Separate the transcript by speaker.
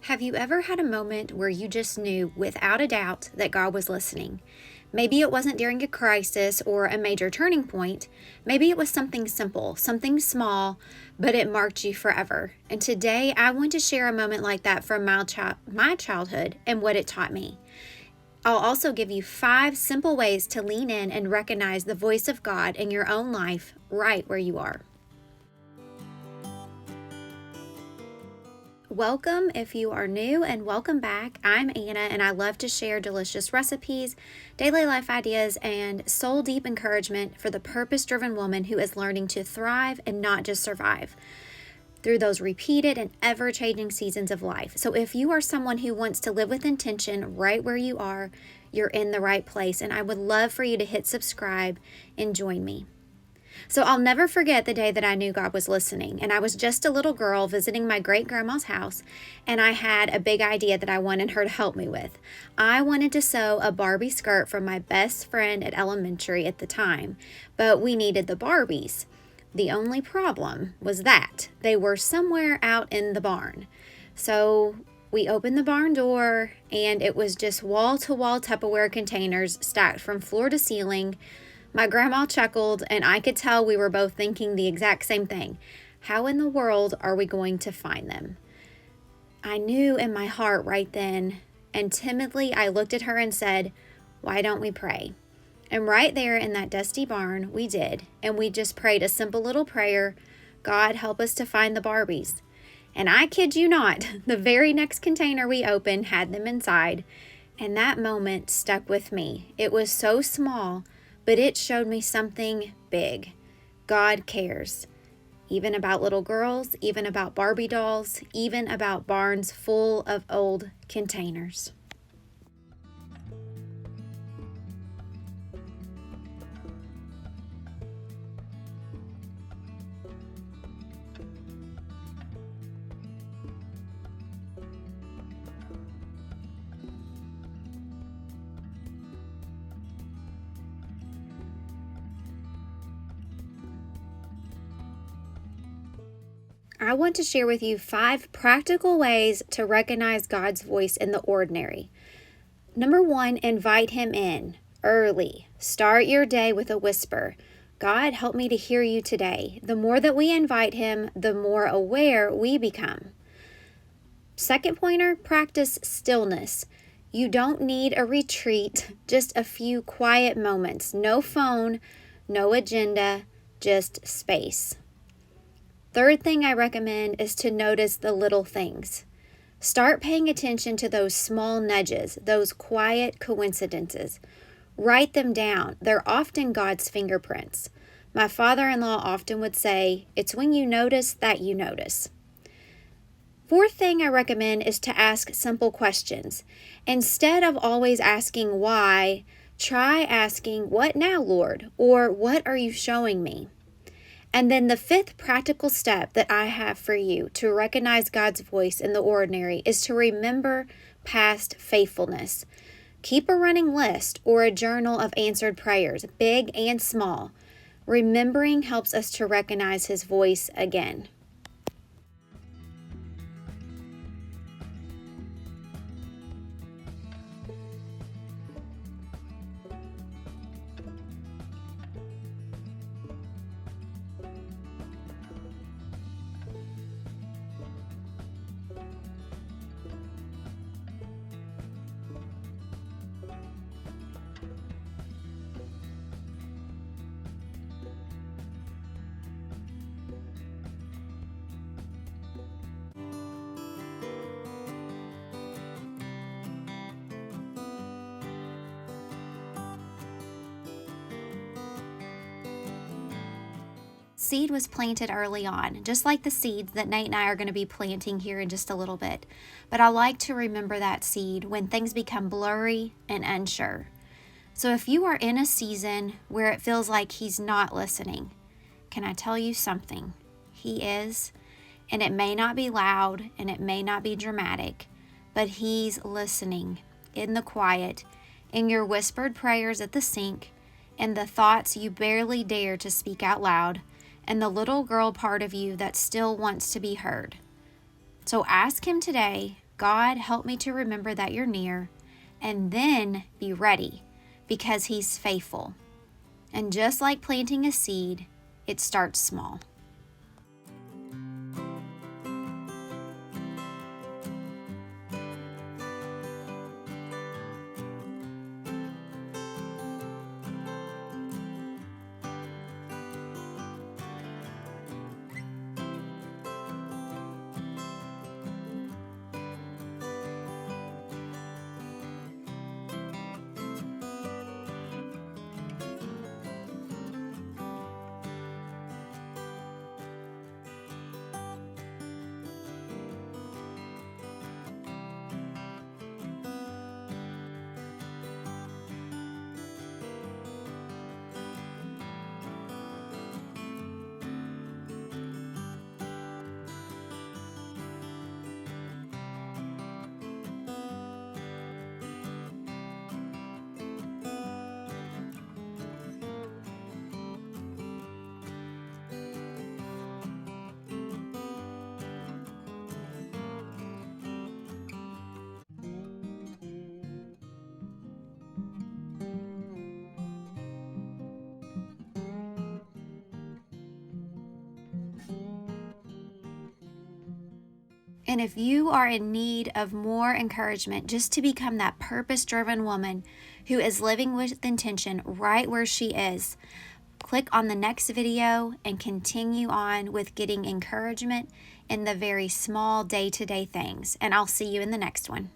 Speaker 1: Have you ever had a moment where you just knew without a doubt that God was listening? Maybe it wasn't during a crisis or a major turning point. Maybe it was something simple, something small, but it marked you forever. And today I want to share a moment like that from my childhood and what it taught me. I'll also give you 5 simple ways to lean in and recognize the voice of God in your own life right where you are. Welcome if you are new, and welcome back. I'm Anna, and I love to share delicious recipes, daily life ideas, and soul-deep encouragement for the purpose-driven woman who is learning to thrive and not just survive through those repeated and ever-changing seasons of life. So if you are someone who wants to live with intention right where you are, you're in the right place, and I would love for you to hit subscribe and join me. So I'll never forget the day that I knew God was listening, and I was just a little girl visiting my great-grandma's house, and I had a big idea that I wanted her to help me with. I wanted to sew a Barbie skirt for my best friend at elementary at the time, but we needed the Barbies. The only problem was that they were somewhere out in the barn. So we opened the barn door, and it was just wall-to-wall Tupperware containers stacked from floor to ceiling. My grandma chuckled, and I could tell we were both thinking the exact same thing. How in the world are we going to find them? I knew in my heart right then, and timidly I looked at her and said, "Why don't we pray?" And right there in that dusty barn, we did, and we just prayed a simple little prayer, "God, help us to find the Barbies." And I kid you not, the very next container we opened had them inside, and that moment stuck with me. It was so small, but it showed me something big. God cares. Even about little girls, even about Barbie dolls, even about barns full of old containers. I want to share with you 5 practical ways to recognize God's voice in the ordinary. Number 1, invite Him in early. Start your day with a whisper. God, help me to hear you today. The more that we invite Him, the more aware we become. Second pointer, practice stillness. You don't need a retreat, just a few quiet moments. No phone, no agenda, just space. Third thing I recommend is to notice the little things. Start paying attention to those small nudges, those quiet coincidences. Write them down. They're often God's fingerprints. My father-in-law often would say, "It's when you notice that you notice." Fourth thing I recommend is to ask simple questions. Instead of always asking why, try asking, "What now, Lord?" or "What are you showing me?" And then the 5th practical step that I have for you to recognize God's voice in the ordinary is to remember past faithfulness. Keep a running list or a journal of answered prayers, big and small. Remembering helps us to recognize His voice again. Seed was planted early on, just like the seeds that Nate and I are going to be planting here in just a little bit. But I like to remember that seed when things become blurry and unsure. So if you are in a season where it feels like He's not listening, can I tell you something? He is, and it may not be loud and it may not be dramatic, but He's listening in the quiet, in your whispered prayers at the sink, in the thoughts you barely dare to speak out loud, and the little girl part of you that still wants to be heard. So ask Him today, God, help me to remember that you're near, and then be ready because He's faithful. And just like planting a seed, it starts small. And if you are in need of more encouragement just to become that purpose-driven woman who is living with intention right where she is, click on the next video and continue on with getting encouragement in the very small day-to-day things. And I'll see you in the next one.